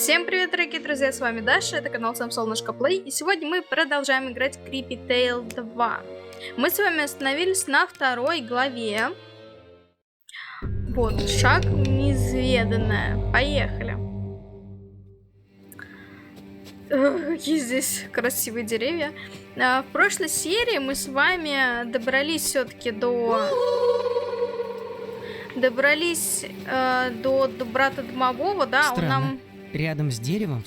Всем привет, дорогие друзья, с вами Даша, это канал Сам Солнышко Плей, и сегодня мы продолжаем играть в Creepy Tale 2. Мы с вами остановились на второй главе. Вот, шаг в неизведанное. Поехали. Какие здесь красивые деревья. В прошлой серии мы с вами добрались все-таки до брата домового, да? Странно. Он нам... Рядом с деревом?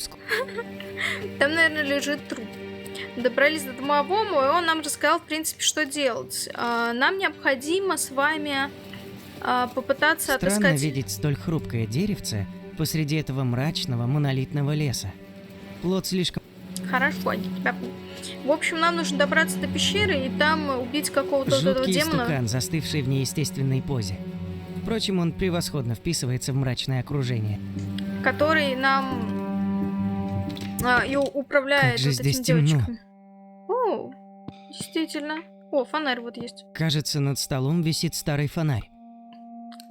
Там, наверное, лежит труп. Добрались до домового, и он нам рассказал, в принципе, что делать. Нам необходимо с вами попытаться отыскать... Странно видеть столь хрупкое деревце посреди этого мрачного монолитного леса. Плод слишком... Хорошо, я тебя... В общем, нам нужно добраться до пещеры и там убить какого-то вот этого Жуткий демона. истукан, застывший в неестественной позе. Впрочем, он превосходно вписывается в мрачное окружение. Который нам и управляет Как же вот здесь этими темно. девочками. О, действительно. О, фонарь вот есть. Кажется, над столом висит старый фонарь.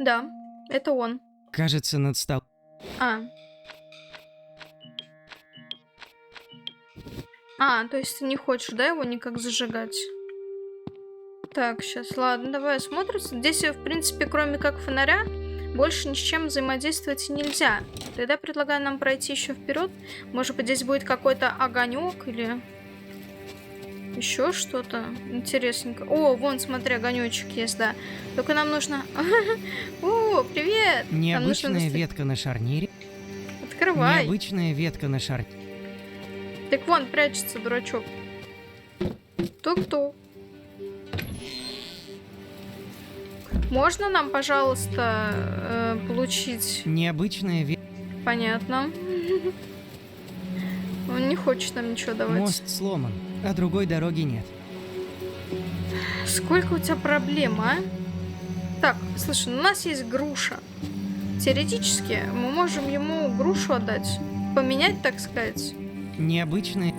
Да, это он. Кажется, над столом... То есть ты не хочешь, да, его никак зажигать? Так, сейчас, ладно, давай осмотрим. Здесь, в принципе, кроме как фонаря, больше ни с чем взаимодействовать нельзя. Тогда предлагаю нам пройти еще вперед. Может быть, здесь будет какой-то огонек или еще что-то интересненькое. О, вон, смотри, огонечек есть, да. Только нам нужно... О, привет! Необычная ветка на шарнире. Открывай. Необычная ветка на шарнире. Так вон, прячется, дурачок. Тук-тук. Можно нам, пожалуйста, получить... Необычная ветка... Понятно. Он не хочет нам ничего давать. Мост сломан, а другой дороги нет. Сколько у тебя проблем, а? Так, слушай, у нас есть груша. Теоретически мы можем ему грушу отдать. Поменять, так сказать. Необычная...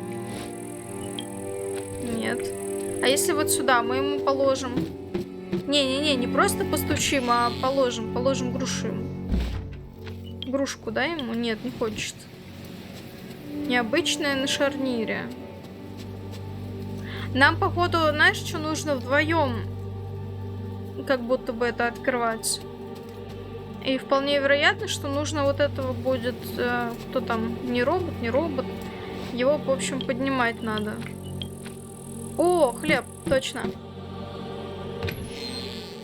Нет. А если вот сюда мы ему положим... Не-не-не, не просто постучим, а положим грушу ему. Грушку, да, ему? Нет, не хочет. Необычная на шарнире. Нам, походу, знаешь, что нужно вдвоем как будто бы это открывать. И вполне вероятно, что нужно вот этого будет... кто там? Не робот. Его, в общем, поднимать надо. О, хлеб, точно.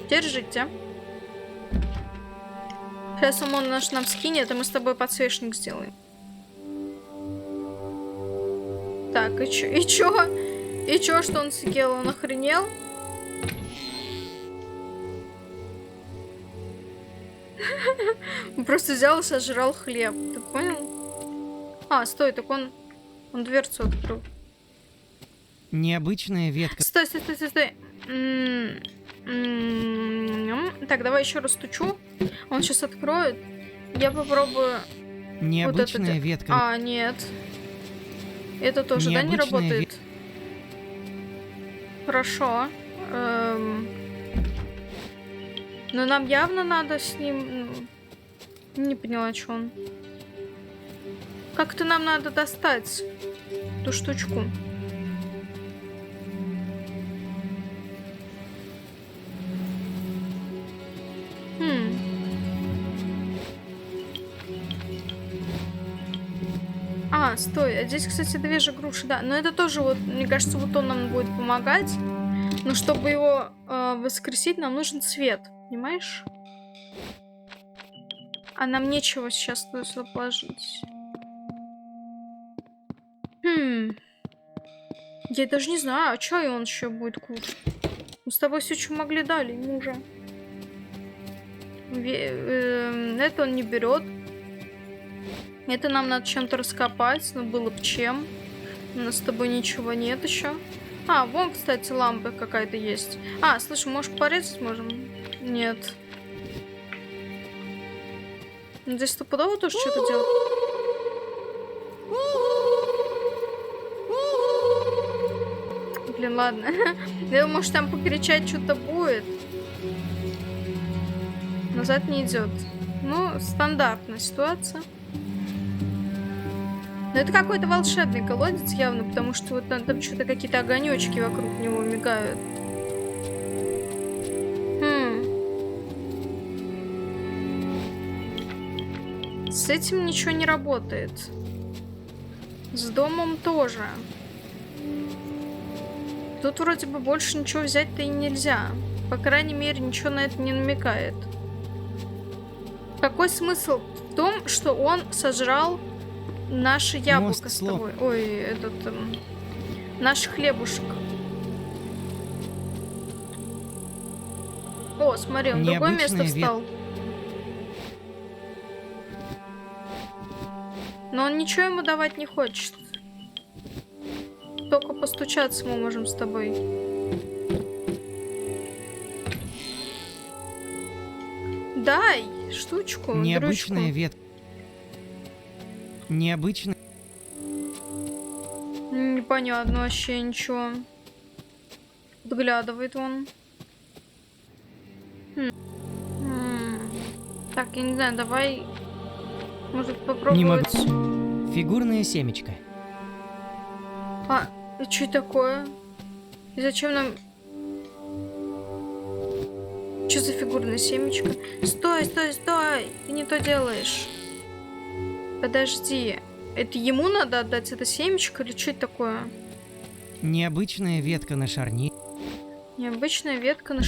Держите. Сейчас он наш нам скинет, и мы с тобой подсвечник сделаем. Так, и чё? И чё, что он сидел? Он охренел? Он просто взял и сожрал хлеб. Ты понял? А, стой, так он дверцу открыл. Необычная ветка... Стой. Так, давай еще раз стучу. Он сейчас откроет. Я попробую... Необычная вот ветка... А, нет. Это тоже, да, не работает? Хорошо. Но нам явно надо с ним... Не поняла, что он. Как-то нам надо достать эту штучку. А, стой, а здесь, кстати, две же груши, да. Но это тоже, вот, мне кажется, вот он нам будет помогать. Но чтобы его воскресить, нам нужен свет, понимаешь? А нам нечего сейчас туда положить. Я даже не знаю, а что и он еще будет кушать? Мы с тобой все, что могли, дали ему уже. Это он не берет. Это нам надо чем-то раскопать, но было бы чем. У нас с тобой ничего нет еще. А, вон, кстати, лампа какая-то есть. А, слушай, может, порезать можем? Нет. Здесь стопудово тоже что-то делать. Блин, ладно. Я думаю, может, там покричать что-то будет. Назад не идет. Ну, стандартная ситуация. Но это какой-то волшебный колодец явно, потому что вот там что-то какие-то огонечки вокруг него мигают. С этим ничего не работает. С домом тоже. Тут вроде бы больше ничего взять-то и нельзя. По крайней мере, ничего на это не намекает. Какой смысл в том, что он сожрал наше яблоко с тобой? Ой, этот... наш хлебушек. О, смотри, он в другое место встал. Но он ничего ему давать не хочет. Только постучаться мы можем с тобой. Дай штучку. Необычная ветка. Необычная. Непонятно вообще ничего. Подглядывает он. Так, я не знаю, давай... Может попробовать... Не могу. Фигурное семечко. А, и что такое? И зачем нам... Что за фигурное семечко? Стой, стой, стой! Ты не то делаешь. Подожди. Это ему надо отдать это семечко или что это такое? Необычная ветка на шарнире. Необычная ветка на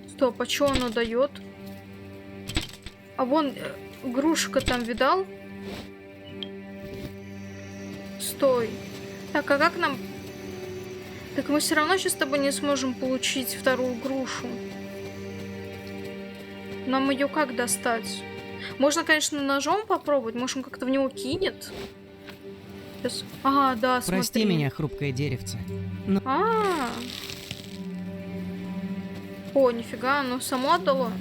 Стоп, а что оно дает? А вон игрушка там, видал? Стой. Так, а как нам... Так мы все равно сейчас с тобой не сможем получить вторую грушу. Нам ее как достать? Можно, конечно, ножом попробовать. Может, он как-то в него кинет? Сейчас. Ага, да, смотри. Прости меня, хрупкое деревце. Но... О, нифига, оно само отдало.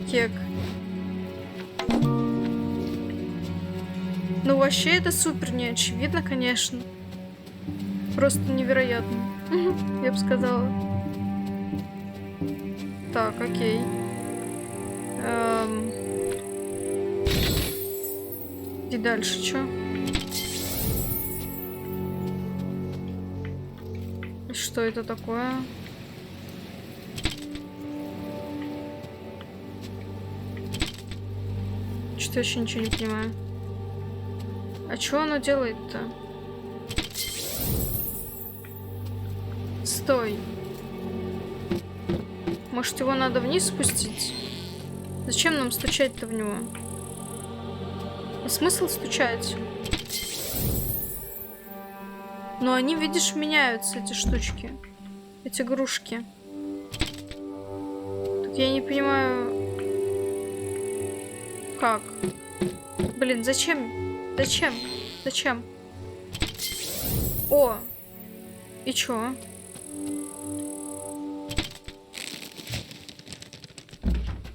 Кек. Ну, вообще, это супер неочевидно, конечно. Просто невероятно. Я бы сказала. Так, окей. И дальше что? Что это такое? Что-то вообще ничего не понимаю. А что оно делает-то? Стой. Может, его надо вниз спустить? Зачем нам стучать-то в него? А смысл стучать? Но они, видишь, меняются, эти штучки. Эти игрушки. Тут я не понимаю... Как? Блин, зачем? Зачем? Зачем? О! И чё?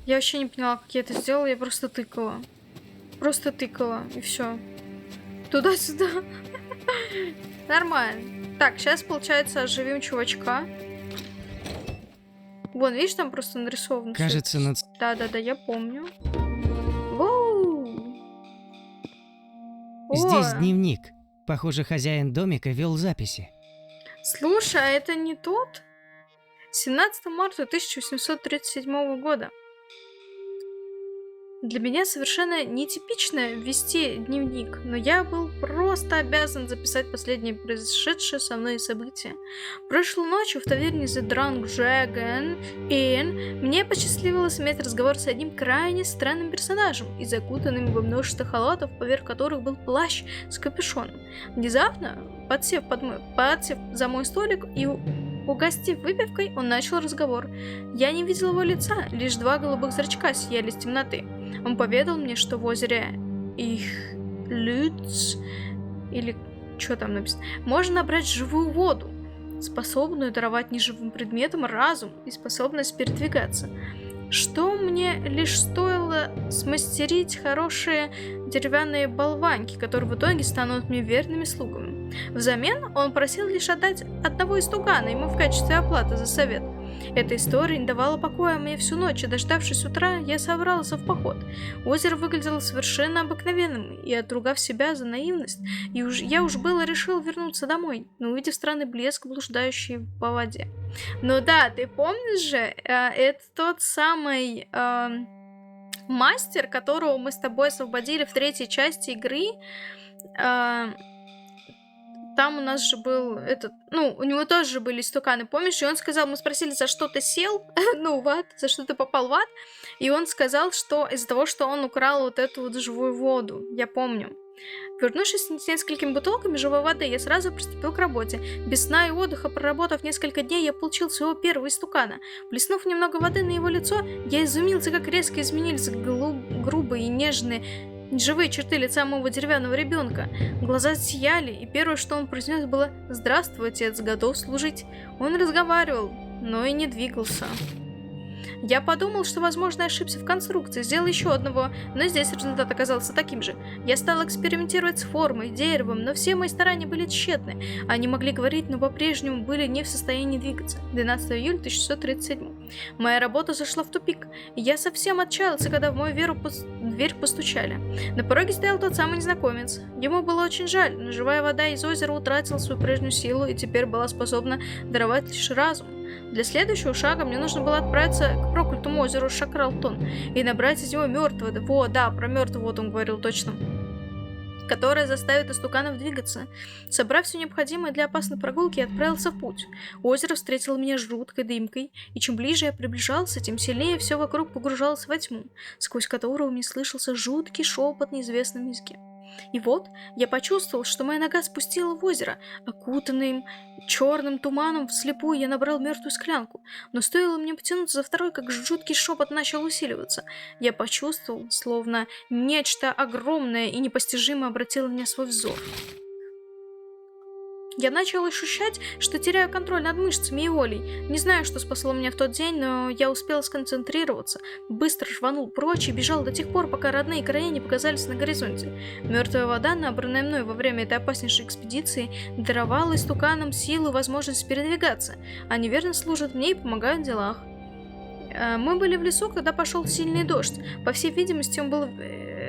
Я вообще не поняла, как я это сделала, я просто тыкала. Просто тыкала, и все. Туда-сюда. Нормально. Так, сейчас, получается, оживим чувачка. Вон, видишь, там просто нарисовано. Кажется, над... Да-да-да, я помню. Воу! Здесь дневник. Похоже, хозяин домика вел записи. Слушай, а это не тот? 17 марта 1837 года. Для меня совершенно нетипично вести дневник, но я был просто обязан записать последнее произошедшее со мной событие. Прошлой ночью в таверне The Drunk Dragon Inn мне посчастливилось иметь разговор с одним крайне странным персонажем и закутанным во множество халатов, поверх которых был плащ с капюшоном. Внезапно, подсев за мой столик и угостив выпивкой, он начал разговор. Я не видел его лица, лишь два голубых зрачка сияли из темноты. Он поведал мне, что в озере Ихлюц, или что там написано, можно набрать живую воду, способную даровать неживым предметам разум и способность передвигаться. Что мне лишь стоило смастерить хорошие деревянные болванки, которые в итоге станут мне верными слугами. Взамен он просил лишь отдать одного истукана ему в качестве оплаты за совет. Эта история не давала покоя мне всю ночь, и дождавшись утра, я собрался в поход. Озеро выглядело совершенно обыкновенным, и, отругав себя за наивность, я уж было решил вернуться домой, но увидев странный блеск, блуждающий по воде. Ну да, ты помнишь же, это тот самый мастер, которого мы с тобой освободили в 3-й части игры. Там у нас же был этот... Ну, у него тоже были истуканы, помнишь? И он сказал, мы спросили, за что ты сел, ну, в ад, за что ты попал в ад. И он сказал, что из-за того, что он украл вот эту вот живую воду. Я помню. Вернувшись с несколькими бутылками живой воды, я сразу приступил к работе. Без сна и отдыха, проработав несколько дней, я получил своего первого истукана. Плеснув немного воды на его лицо, я изумился, как резко изменились грубые и нежные живые черты лица моего деревянного ребенка. Глаза сияли, и первое, что он произнес, было «Здравствуй, отец, готов служить». Он разговаривал, но и не двигался. Я подумал, что, возможно, я ошибся в конструкции, сделал еще одного, но здесь результат оказался таким же. Я стал экспериментировать с формой, деревом, но все мои старания были тщетны. Они могли говорить, но по-прежнему были не в состоянии двигаться. 12 июля 1637. Моя работа зашла в тупик, и я совсем отчаялся, когда в мою дверь постучали. На пороге стоял тот самый незнакомец. Ему было очень жаль, но живая вода из озера утратила свою прежнюю силу и теперь была способна даровать лишь разум. Для следующего шага мне нужно было отправиться к проклятому озеру Шакралтон и набрать из него мертвого, про мертвого вот он говорил точно, которая заставит истуканов двигаться. Собрав все необходимое для опасной прогулки, я отправился в путь. Озеро встретило меня жуткой дымкой, и чем ближе я приближался, тем сильнее все вокруг погружалось во тьму, сквозь которую мне слышался жуткий шепот на неизвестном языке. И вот я почувствовал, что моя нога спустила в озеро. Окутанным черным туманом вслепую я набрал мертвую склянку. Но стоило мне потянуться за второй, как жуткий шепот начал усиливаться. Я почувствовал, словно нечто огромное и непостижимое обратило на меня свой взор. Я начал ощущать, что теряю контроль над мышцами и волей. Не знаю, что спасло меня в тот день, но я успел сконцентрироваться. Быстро рванул прочь и бежал до тех пор, пока родные края не показались на горизонте. Мертвая вода, набранная мной во время этой опаснейшей экспедиции, даровала истуканам силу и возможность передвигаться. Они верно служат мне и помогают в делах. Мы были в лесу, когда пошел сильный дождь. По всей видимости,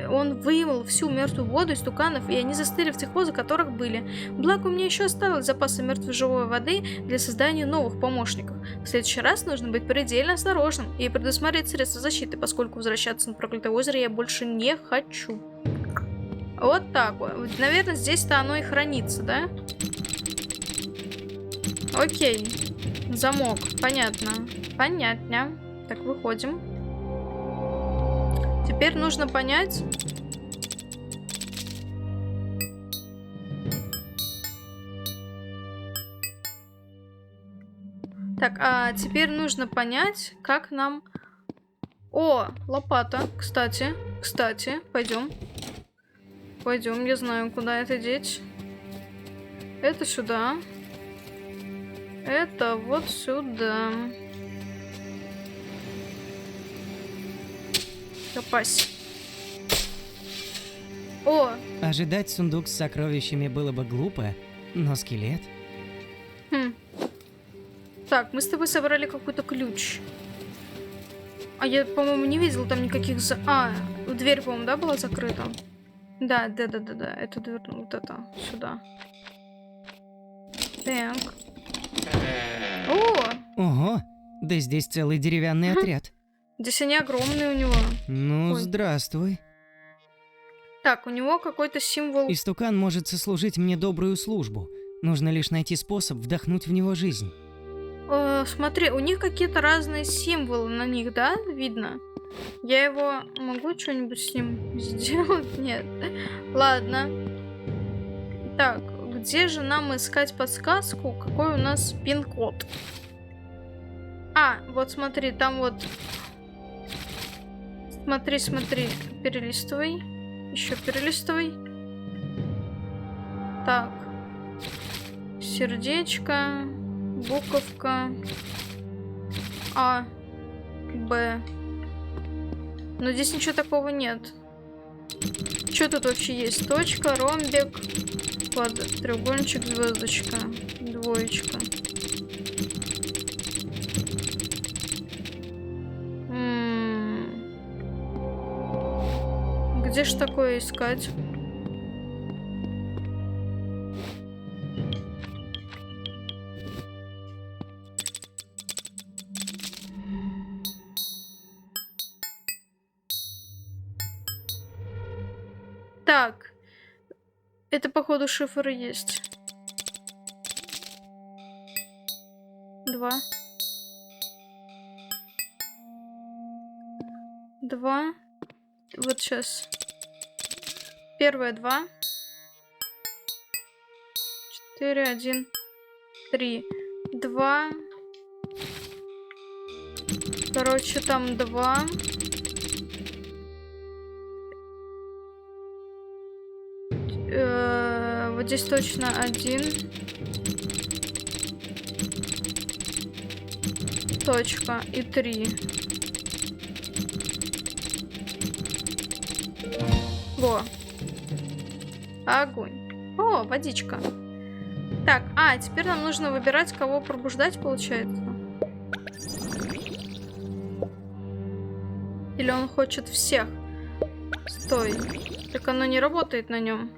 он вымыл всю мертвую воду из туканов, и они застыли в тех позах, которых были. Благо, у меня еще осталось запасы мертвой живой воды для создания новых помощников. В следующий раз нужно быть предельно осторожным и предусмотреть средства защиты, поскольку возвращаться на проклятое озеро я больше не хочу. Вот так вот. Наверное, здесь-то оно и хранится, да? Окей. Замок. Понятно. Понятно. Так, выходим. Теперь нужно понять... Так, а теперь нужно понять, как нам... О, лопата, кстати. Пойдем. Пойдем, я знаю, куда это деть. Это сюда. Это вот сюда. Копась. О! Ожидать сундук с сокровищами было бы глупо, но скелет... Так, мы с тобой собрали какой-то ключ. А я, по-моему, не видела там никаких... дверь, по-моему, да, была закрыта? Да. Это дверь, вот это, сюда. Так. О! Ого! Да здесь целый деревянный отряд. Здесь они огромные у него. Ну, Ой. Здравствуй. Так, у него какой-то символ... Истукан может сослужить мне добрую службу. Нужно лишь найти способ вдохнуть в него жизнь. Смотри, у них какие-то разные символы на них, да? Видно? Я его... Могу что-нибудь с ним сделать? Нет. Ладно. Так, где же нам искать подсказку? Какой у нас пин-код? Вот смотри, там вот... Смотри. Перелистывай. Еще перелистывай. Так. Сердечко. Буковка. А. Б. Но здесь ничего такого нет. Что тут вообще есть? Точка, ромбик, треугольничек, звездочка, двоечка. где ж такое искать? Так. Это, походу, шифр и есть. 2. 2. Вот сейчас. Первое 2. 4, 1, 3. 2. Короче, там 2. Вот здесь точно 1. Точка. И 3. Во. Огонь. О, водичка. Так, теперь нам нужно выбирать, кого пробуждать, получается. Или он хочет всех? Стой. Так оно не работает на нем.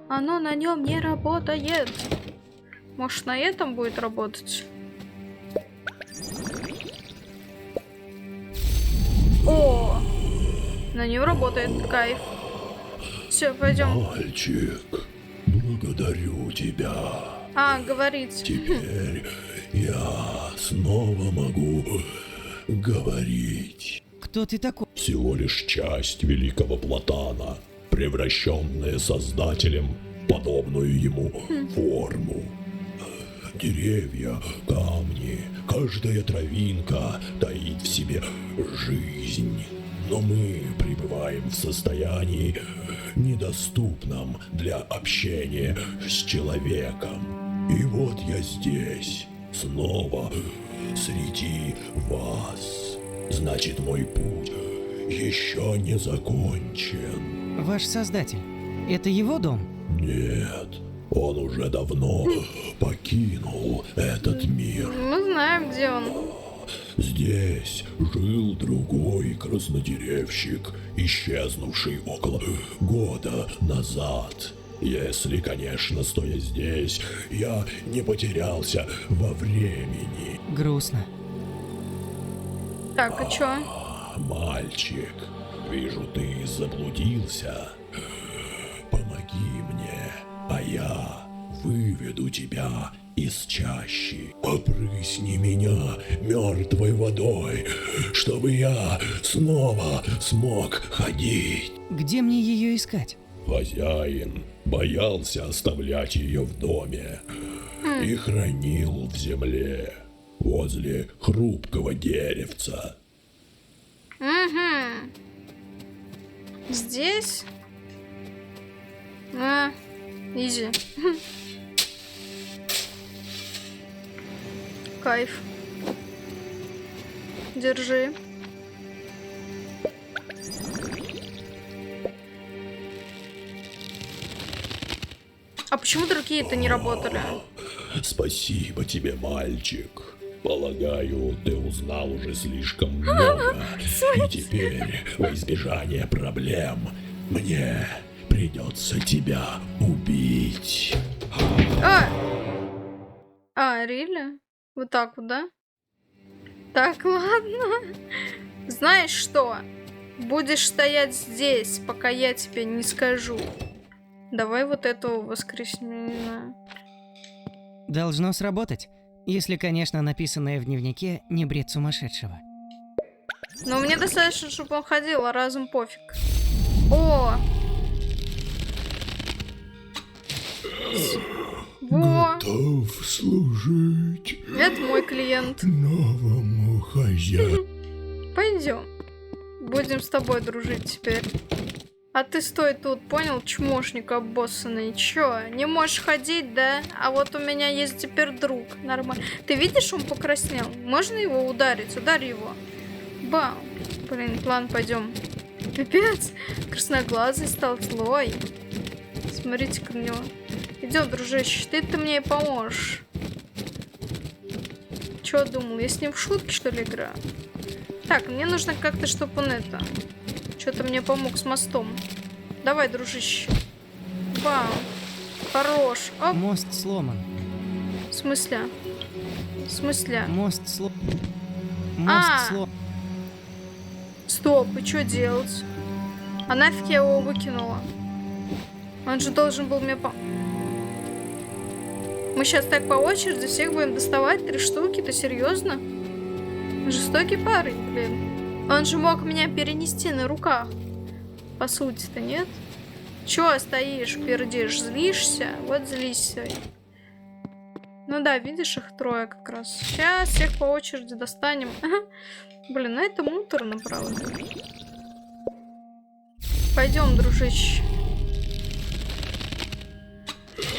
Оно на нем не работает. Может, на этом будет работать? О! На нем работает. Кайф. Все, пойдем. Мальчик, благодарю тебя. Говорить. Теперь я снова могу говорить. Кто ты такой? Всего лишь часть великого Платана, превращенная Создателем в подобную ему форму. Деревья, камни, каждая травинка таит в себе жизнь. Но мы пребываем в состоянии, недоступном для общения с человеком. И вот я здесь, снова среди вас. Значит, мой путь еще не закончен. Ваш создатель. Это его дом? Нет, он уже давно покинул этот мир. Мы знаем, где он. Здесь жил другой краснодеревщик, исчезнувший около года назад. Если, конечно, стоя здесь, я не потерялся во времени. Грустно. Так, чё? Мальчик, вижу, ты заблудился. Помоги мне, а я выведу тебя из чащи. Опрысни меня мертвой водой, чтобы я снова смог ходить. Где мне ее искать? Хозяин боялся оставлять ее в доме и хранил в земле возле хрупкого деревца. Угу. Здесь? Изи. Кайф. Держи. А почему другие-то не работали? Спасибо тебе, мальчик. Полагаю, ты узнал уже слишком много. И теперь, во избежание проблем, мне придется тебя убить. Рили? Вот так вот, да? Так, ладно. Знаешь что? Будешь стоять здесь, пока я тебе не скажу. Давай вот этого воскреснем, не знаю. Должно сработать. Если, конечно, написанное в дневнике не бред сумасшедшего. Но мне достаточно, чтобы он ходил, а разум пофиг. О! Во! Готов служить Это мой клиент. новому хозяину. Пойдем. Будем с тобой дружить теперь. А ты стой тут, понял, чмошник обоссанный. Чё, не можешь ходить, да? А вот у меня есть теперь друг. Нормально. Ты видишь, он покраснел? Можно его ударить? Ударь его. Бам. Блин, план, пойдем. Пипец. Красноглазый стал злой. Смотрите-ка на него. Идем, дружище, ты мне и поможешь. Чё думал? Я с ним в шутки, что ли, играю? Так, мне нужно как-то, чтобы он это... Что-то мне помог с мостом. Давай, дружище. Бам. Хорош. Оп. Мост сломан. В смысле? В смысле? Мост сломан. А. Мост сломан. Стоп, и что делать? А нафиг я его выкинула? Он же должен был мне Мы сейчас так по очереди всех будем доставать 3 штуки, ты серьезно? Жестокий парень, блин. Он же мог меня перенести на руках. По сути-то, нет? Чё стоишь, пердишь, злишься? Вот злишься. Ну да, видишь, их 3 как раз. Сейчас всех по очереди достанем. Блин, ну это муторно, правда. Пойдем, дружище.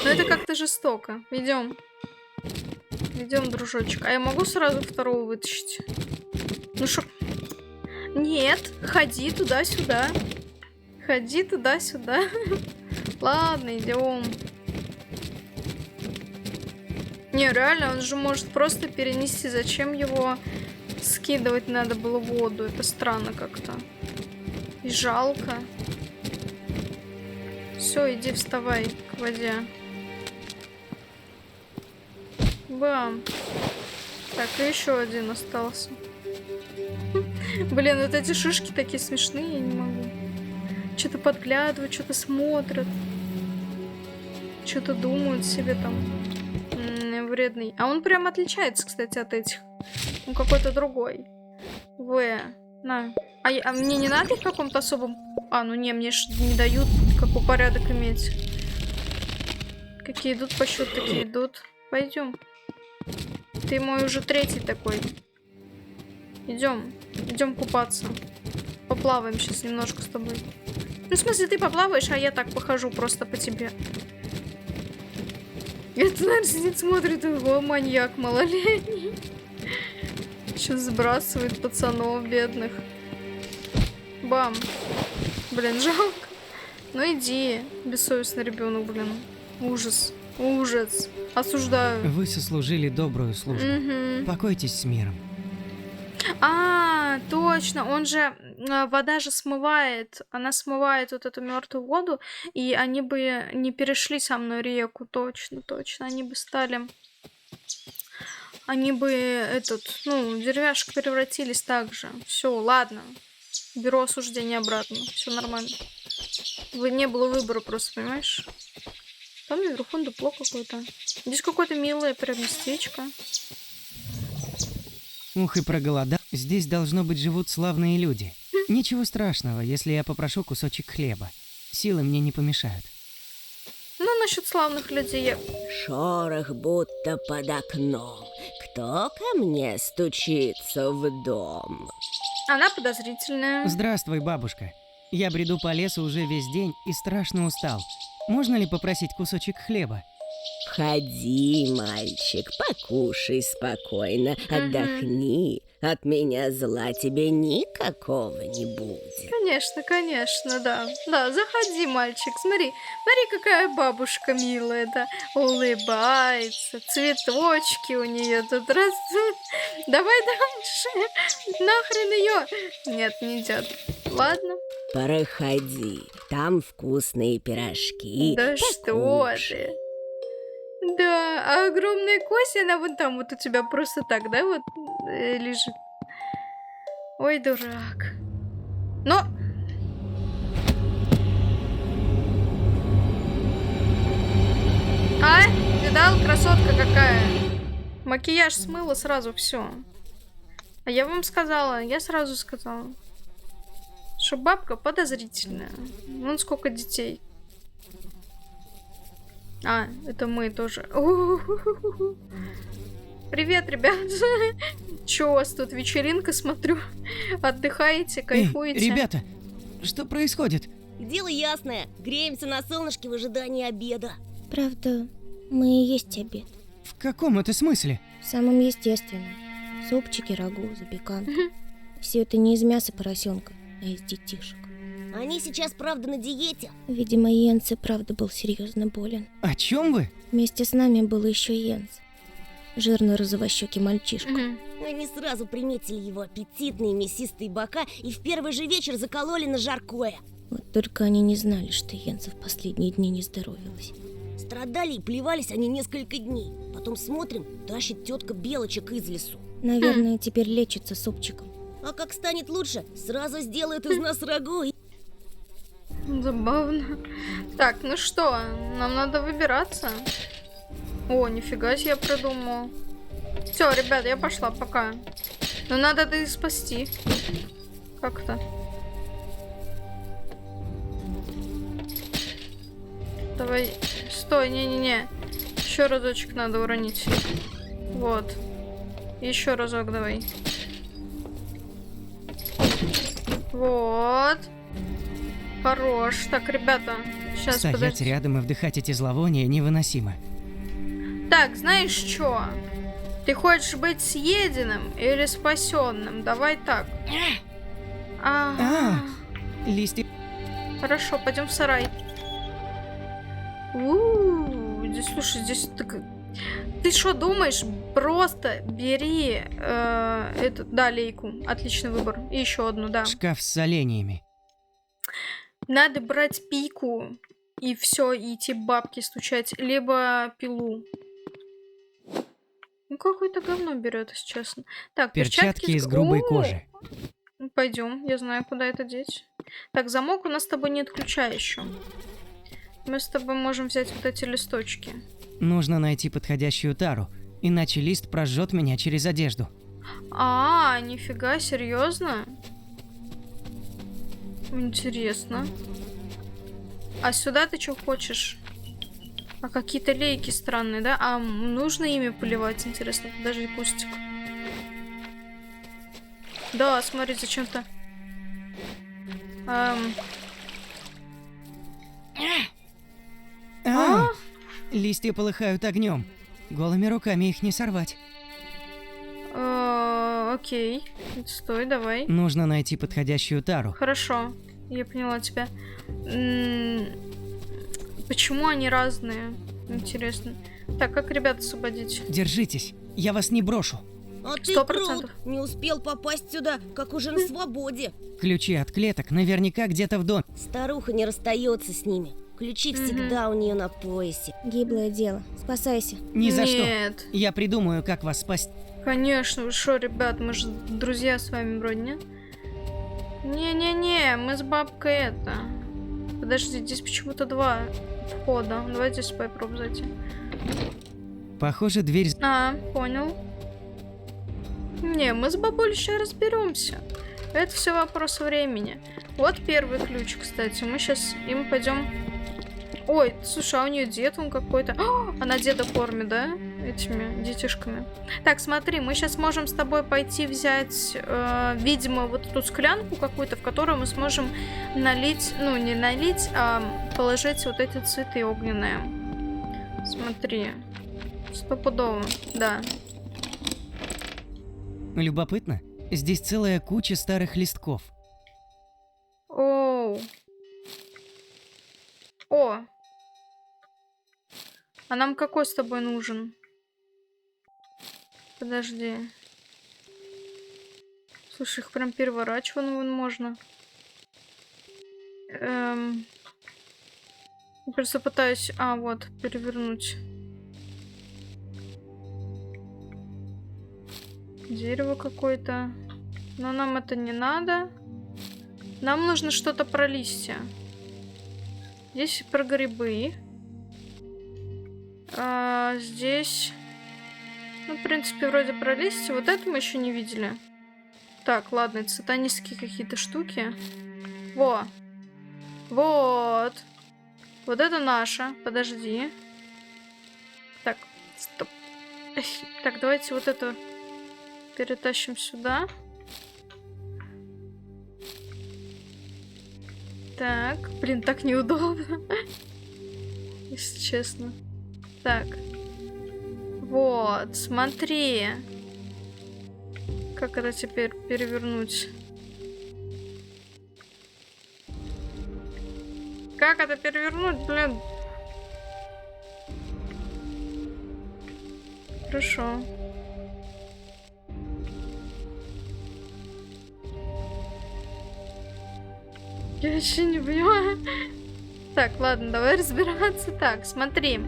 Но это как-то жестоко. Идем. Идем, дружочек. А я могу сразу 2-го вытащить? Ну шо? Нет, ходи туда-сюда. Ходи туда-сюда. Ладно, идем. Не, реально, он же может просто перенести. Зачем его скидывать надо было в воду? Это странно как-то. И жалко. Все, иди вставай к воде. Бам. Так, и еще один остался. Блин, вот эти шишки такие смешные, я не могу. Что-то подглядывают, что-то смотрят. Что-то думают себе там. Вредный. А он прям отличается, кстати, от этих. Он какой-то другой. На. А мне не надо их в каком-то особом... А, ну не, мне ж не дают какой порядок иметь. Какие идут по счету, такие идут. Пойдем. Ты мой уже 3-й такой. Идем. Идем купаться. Поплаваем сейчас немножко с тобой. Ну, в смысле, ты поплаваешь, а я так похожу просто по тебе. Это, наверное, сидит, смотрит, его маньяк малолетний. Сейчас сбрасывает пацанов бедных. Бам. Блин, жалко. Ну иди, бессовестный ребенок, блин. Ужас. Ужас. Осуждаю. Вы сослужили добрую службу. Покойтесь с миром. А, точно, он же... Вода же смывает, она смывает вот эту мертвую воду, и они бы не перешли со мной реку, точно, точно, они бы стали... Они бы, в деревяшек превратились так же. Все, ладно, беру осуждение обратно, все нормально. Не было выбора просто, понимаешь? Там наверху дупло какое-то. Здесь какое-то милое прям местечко. Ух, и проголодал. Здесь, должно быть, живут славные люди. Ничего страшного, если я попрошу кусочек хлеба. Силы мне не помешают. Ну, насчет славных людей Шорох будто под окном. Кто ко мне стучится в дом? Она подозрительная. Здравствуй, бабушка. Я бреду по лесу уже весь день и страшно устал. Можно ли попросить кусочек хлеба? Входи, мальчик, покушай спокойно, отдохни. От меня зла тебе никакого не будет. Конечно, конечно, да. Да, заходи, мальчик, смотри. Смотри, какая бабушка милая, да. Улыбается, цветочки у нее тут растут. Давай дальше. Нахрен ее. Нет, не идет. Ладно. Проходи, там вкусные пирожки. Да что ты. Да, а огромная кость, она вон там вот у тебя просто так, да, вот лежит. Ой, дурак. Но... А? Видал, красотка какая. Макияж смыла сразу, все. А я вам сказала, я сразу сказала, что бабка подозрительная. Вон сколько детей. А, это мы тоже. Привет, ребят. Чё у вас тут вечеринка, смотрю? Отдыхаете, кайфуете? Эй, ребята, что происходит? Дело ясное. Греемся на солнышке в ожидании обеда. Правда, мы и есть обед. В каком это смысле? Самым естественным. Супчики, рагу, запеканка. Все это не из мяса поросенка, а из детишек. Они сейчас, правда, на диете. Видимо, Йенс и правда был серьезно болен. О чем вы? Вместе с нами был еще Йенс. Жирный розовощекий мальчишка. Мгм. Они сразу приметили его аппетитные мясистые бока и в первый же вечер закололи на жаркое. Вот только они не знали, что Йенса в последние дни не здоровилась. Страдали и плевались они несколько дней. Потом смотрим, тащит тетка белочек из лесу. Наверное, теперь лечится супчиком. А как станет лучше, сразу сделают из нас рагу и... Забавно. Так, ну что, нам надо выбираться. О, нифига себе я придумал. Все, ребят, я пошла, пока. Но надо это и спасти. Как-то. Давай. Стой, не-не-не. Еще разочек надо уронить. Вот. Еще разок давай. Вот. Хорош. Так, ребята. Сейчас, Стоять подожди. рядом и вдыхать эти зловония невыносимо. Так, знаешь что? Ты хочешь быть съеденным или спасенным? Давай так. Ага. Листья... Хорошо, пойдем в сарай. Здесь, слушай, здесь так... Ты что думаешь? Просто бери эту, да, лейку. Отличный выбор. И еще одну, да. Шкаф с соленьями. Надо брать пику и все, и идти бабки стучать, либо пилу. Ну какое-то говно берет, если честно. Так, Перчатки из с- грубой О! кожи. Пойдем, я знаю, куда это деть. Так, замок у нас с тобой нет ключа еще. Мы с тобой можем взять вот эти листочки. Нужно найти подходящую тару, иначе лист прожжет меня через одежду. А, нифига, серьезно? Интересно. А сюда ты что хочешь? А какие-то лейки странные, да? А нужно ими поливать, интересно? Подожди, кустик. Да, смотри, зачем-то. Листья полыхают огнем. Голыми руками их не сорвать. Окей. Стой, давай. Нужно найти подходящую тару. Хорошо, я поняла тебя. Почему они разные? Интересно. Так, как ребят освободить? Держитесь, я вас не брошу. А ты 100%. крут! Не успел попасть сюда, как уже на свободе. Ключи от клеток наверняка где-то в доме. Старуха не расстается с ними. Ключи всегда у нее на поясе. Гиблое дело. Спасайся. Ни за что. Нет. Я придумаю, как вас спасти. Конечно, вы шо, ребят, мы же друзья с вами вроде, не? Не-не-не, мы с бабкой это... Подожди, здесь почему-то 2 входа. Давай здесь попробуем зайти. Похоже, дверь... А, понял. Не, мы с бабулей сейчас разберемся. Это все вопрос времени. Вот первый ключ, кстати. Мы сейчас им пойдем... Ой, слушай, а у нее дед он какой-то. Она деда кормит, да? Этими детишками. Так, смотри, мы сейчас можем с тобой пойти взять, видимо, вот эту склянку какую-то, в которую мы сможем налить, ну, не налить, а положить вот эти цветы огненные. Смотри. Стопудово, да. Любопытно. Здесь целая куча старых листков. Оу. О. А нам какой с тобой нужен? Подожди. Слушай, их прям переворачивать можно. Я просто пытаюсь... А, вот, перевернуть. Дерево какое-то. Но нам это не надо. Нам нужно что-то про листья. Здесь про грибы. Здесь... Ну, в принципе, вроде про листья. Вот это мы еще не видели. Так, ладно, это сатанистские какие-то штуки. Во. Вот. Вот это наша. Подожди. Так, стоп. Так, давайте вот это перетащим сюда. Так, блин, так неудобно. Если честно. Так. Вот, смотри. Как это теперь перевернуть? Как это перевернуть, блин? Хорошо. Я вообще не понимаю. Так, ладно, давай разбираться. Так, смотри.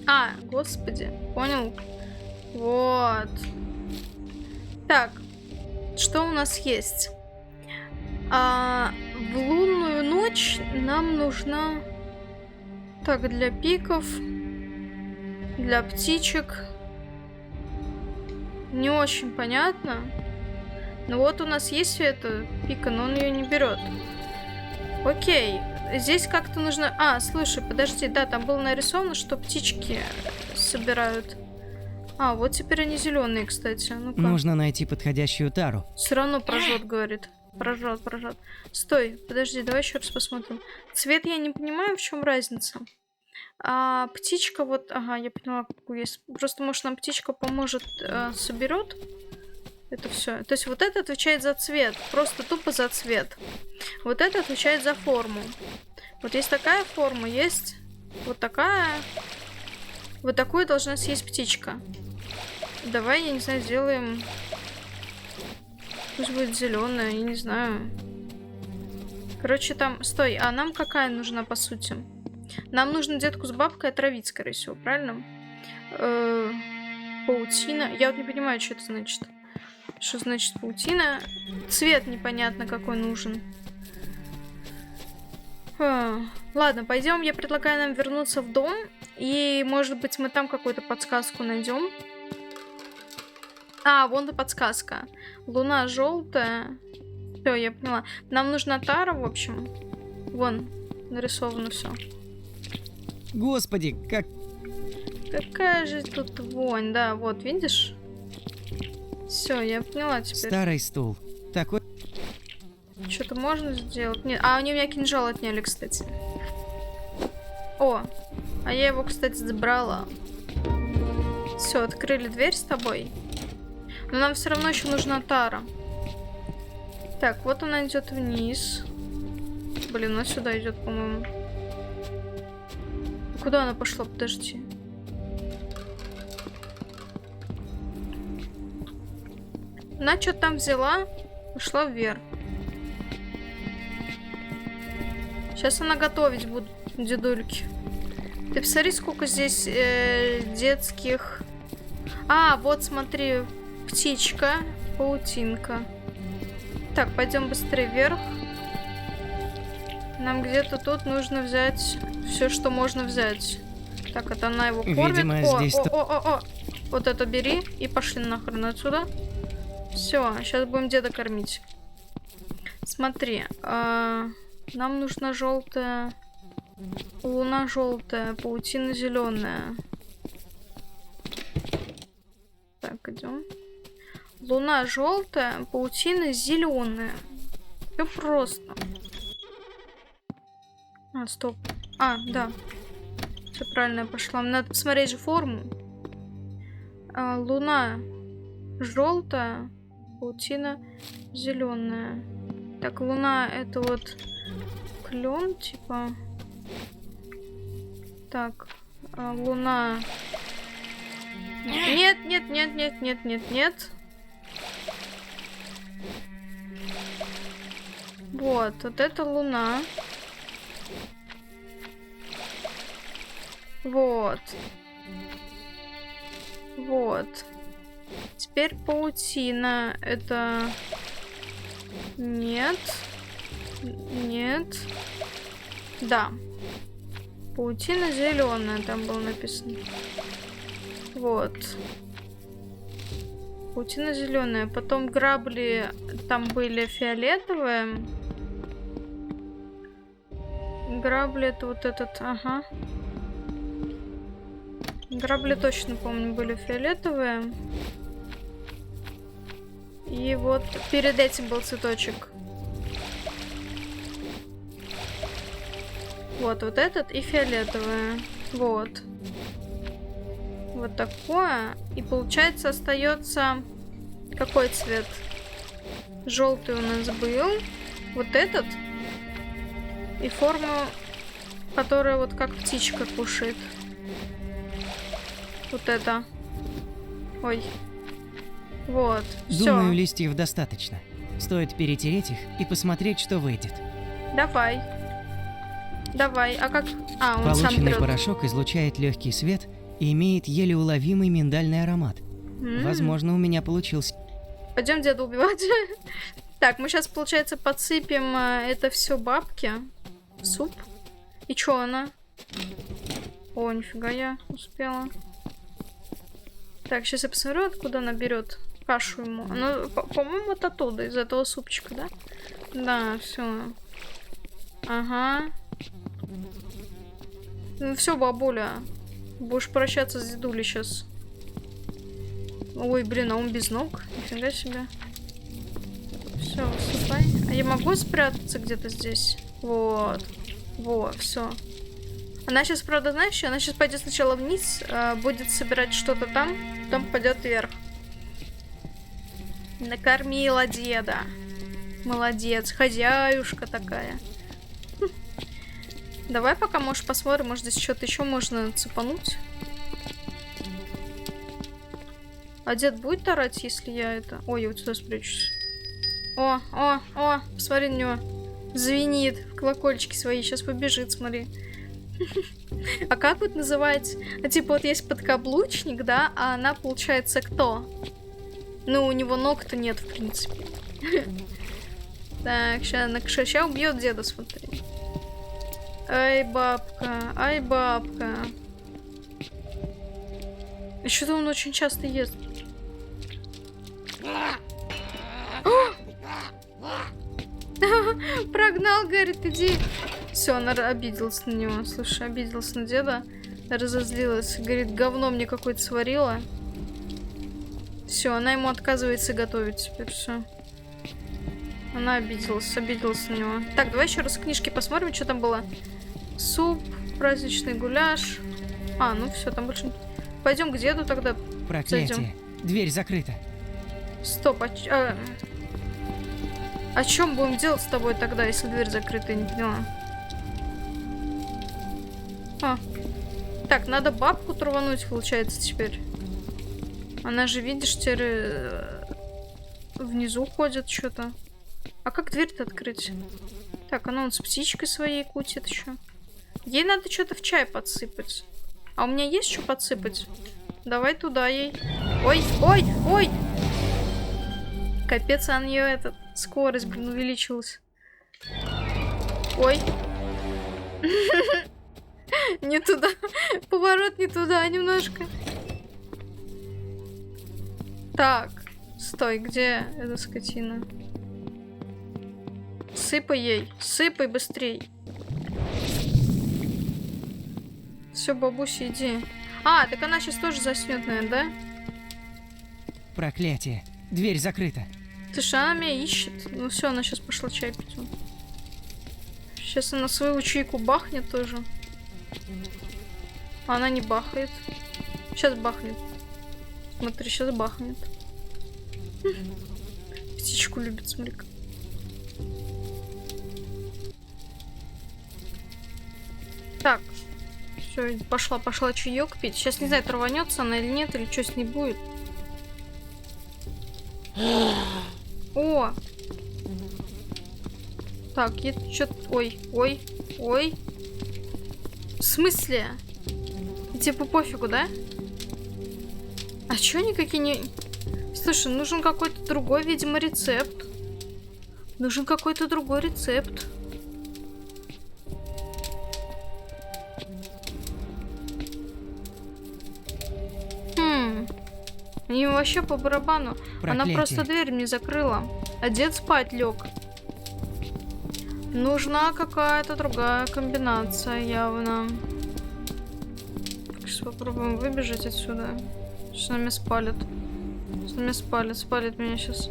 А, господи, понял. Вот. Так, что у нас есть? В лунную ночь нам нужна... Так, для пиков, для птичек. Не очень понятно. Но вот у нас есть эта пика, но он ее не берет. Окей. Здесь как-то нужно... А, слушай, подожди, да, там было нарисовано, что птички собирают. А, вот теперь они зеленые, кстати. Ну-ка. Нужно найти подходящую тару. Все равно прожжет, говорит. Прожжет. Стой, подожди, давай еще раз посмотрим. Цвет я не понимаю, в чем разница. А птичка вот... Ага, я поняла, какую есть. Просто, может, нам птичка поможет, соберет это все. То есть вот это отвечает за цвет. Просто тупо за цвет. Вот это отвечает за форму. Вот есть такая форма, есть вот такая. Вот такую должна съесть птичка. Давай, я не знаю, сделаем... Пусть будет зеленая, я не знаю. Короче, там... Стой, а нам какая нужна, по сути? Нам нужно детку с бабкой отравить, скорее всего, правильно? Паутина. Я вот не понимаю, что это значит. Что значит паутина? Цвет непонятно, какой нужен. Ладно, пойдем. Я предлагаю нам вернуться в дом. И, может быть, мы там какую-то подсказку найдем. А, вон и подсказка. Луна желтая. Все, я поняла. Нам нужна тара, в общем. Вон, нарисовано все. Господи, как... Какая же тут вонь, да, вот, видишь? Все, я поняла теперь. Старый стул. Такой... Что-то можно сделать? Нет. А, они у меня кинжал отняли, кстати. О, а я его, кстати, забрала. Все, открыли дверь с тобой. Но нам все равно еще нужна тара. Так, вот она идет вниз. Блин, она сюда идет, по-моему. Куда она пошла? Подожди. Она что-то там взяла, пошла вверх. Сейчас она готовить будет, дедульки. Ты посмотри, сколько здесь детских... А, вот смотри, птичка, паутинка. Так, пойдем быстрее вверх. Нам где-то тут нужно взять все, что можно взять. Так, это она его кормит. Видимо, здесь... О. Вот это бери и пошли нахрен отсюда. Все, сейчас будем деда кормить. Смотри, нам нужна желтая... Луна желтая, паутина зеленая. Так, идем. Луна желтая, паутина зеленая. Все просто. А, стоп. А, да. Все правильно я пошла. Мне надо посмотреть же форму. Луна желтая, паутина зеленая. Так, луна это вот клен, типа. Так, луна. Нет. Вот это луна. Вот. Теперь паутина. Это... Нет. Да. Паутина зеленая, там было написано. Вот. Паутина зеленая. Потом грабли там были фиолетовые. Грабли это вот этот, ага. Грабли точно, помню, были фиолетовые. И вот перед этим был цветочек. Вот этот и фиолетовое. Вот. Вот такое. И получается остается... Какой цвет? Желтый у нас был. Вот этот. И форму, которая вот как птичка кушает. Вот это. Ой. Вот. Думаю, Все. листьев достаточно. Стоит перетереть их и посмотреть, что выйдет. Давай. Давай. А как... А, он сам Полученный берет. порошок излучает легкий свет и имеет еле уловимый миндальный аромат. Возможно, у меня получился. Пойдем деда убивать. Так, мы сейчас, получается, подсыпем это все бабке в суп. И чё она? О, нифига я успела. Так, сейчас я посмотрю, откуда она берет кашу ему. Ну, по-моему, это оттуда, из этого супчика, да? Да, все. Ага. Ну все, бабуля. Будешь прощаться с дедулей сейчас. Ой, блин, а он без ног? Нифига себе. Все, высыпай. А я могу спрятаться где-то здесь? Вот. Вот, все. Она сейчас, правда, знаешь, что? Она сейчас пойдет сначала вниз, будет собирать что-то там, потом пойдет вверх. Накормила деда. Молодец, хозяюшка такая. Давай пока, может, посмотрим, может, здесь что-то еще можно цепануть. А дед будет орать, если я это... Ой, я вот сюда спрячусь. О, посмотри на него. Звенит в колокольчики свои, сейчас побежит, смотри. А как вот называется? А типа вот есть подкаблучник, да, а она получается кто? Ну, у него ног-то нет, в принципе. Так, сейчас убьет деда, смотри. Ай, бабка, ай, бабка. И что-то он очень часто ест. Прогнал, говорит, иди. Все, она обиделась на него. Слушай, обиделась на деда. Разозлилась. Говорит, говно мне какое-то сварила. Все, она ему отказывается готовить теперь. Все. Она обиделась на него. Так, давай еще раз книжки посмотрим, что там было. Суп, праздничный гуляш. А, ну все, там больше... Пойдем к деду тогда. Проклятие. Зайдем. Дверь закрыта. Стоп, о чем будем делать с тобой тогда, если дверь закрыта, я не поняла. Так, надо бабку травануть, получается, теперь. Она же, видишь, теперь внизу ходит что-то. А как дверь-то открыть? Так, она вон с птичкой своей кутит еще. Ей надо что-то в чай подсыпать. А у меня есть что подсыпать? Давай туда ей. Ой, ой, ой! Капец, а у нее этот скорость, блин, увеличилась. Ой. Не туда. Поворот не туда немножко. Так. Стой, где эта скотина? Сыпай ей. Сыпай быстрей. Все, бабуся, иди. А, так она сейчас тоже заснет, наверное, да? Проклятие. Дверь закрыта. Слушай, она меня ищет. Ну все, она сейчас пошла чай пить. Сейчас она свою чайку бахнет тоже. А она не бахает. Сейчас бахнет. Смотри, сейчас бахнет. Птичку любит, смотри-ка. Так. Все, пошла чаек пить. Сейчас не знаю, траванется она или нет, или что с ней будет. О! Так, я что-то... Ой. В смысле? Типа пофигу, да? А чё никакие не... Слушай, нужен какой-то другой, видимо, рецепт. Нужен какой-то другой рецепт. Мне вообще по барабану. Проклятие. Она просто дверь мне закрыла. А дед спать лег. Нужна какая-то другая комбинация, явно. Сейчас попробуем выбежать отсюда. Сейчас на меня спалят. Спалят меня сейчас.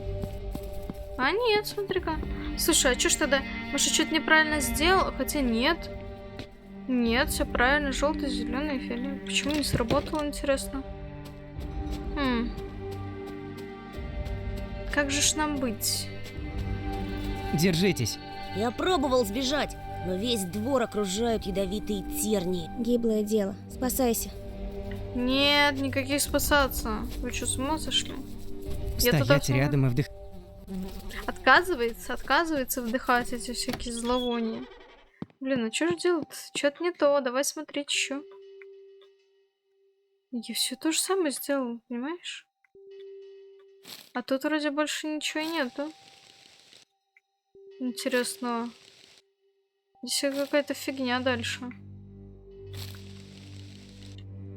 А нет, смотри-ка. Слушай, а что ж тогда? Может, что-то неправильно сделал? Хотя нет. Нет, все правильно. Желтый, зеленый, фиолетовый. Почему не сработало, интересно? Как же ж нам быть? Держитесь. Я пробовал сбежать, но весь двор окружают ядовитые тернии. Гиблое дело. Спасайся. Нет, никаких спасаться. Вы что, с ума сошли? Я туда Стоять рядом и вдыхать. Отказывается вдыхать эти всякие зловония. Блин, а что же делать? Что-то не то. Давай смотреть еще. Я все то же самое сделал, понимаешь? А тут вроде больше ничего и нету. Интересно. Здесь какая-то фигня дальше.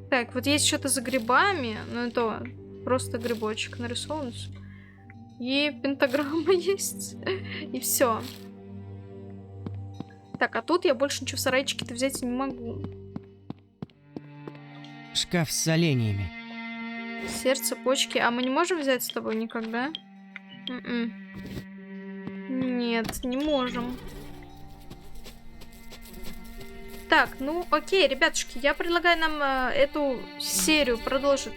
Так, вот есть что-то за грибами. Ну, это просто грибочек нарисован. И пентаграмма есть. И все. Так, а тут я больше ничего в сарайчике-то взять не могу. Шкаф с соленьями. Сердце, почки. А мы не можем взять с тобой никогда? Нет, не можем. Так, ну окей, ребятушки, я предлагаю нам эту серию продолжить.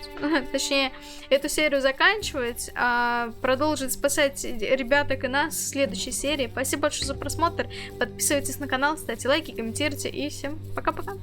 Точнее, эту серию заканчивать, а продолжить спасать ребяток и нас в следующей серии. Спасибо большое за просмотр. Подписывайтесь на канал, ставьте лайки, комментируйте. И всем пока-пока.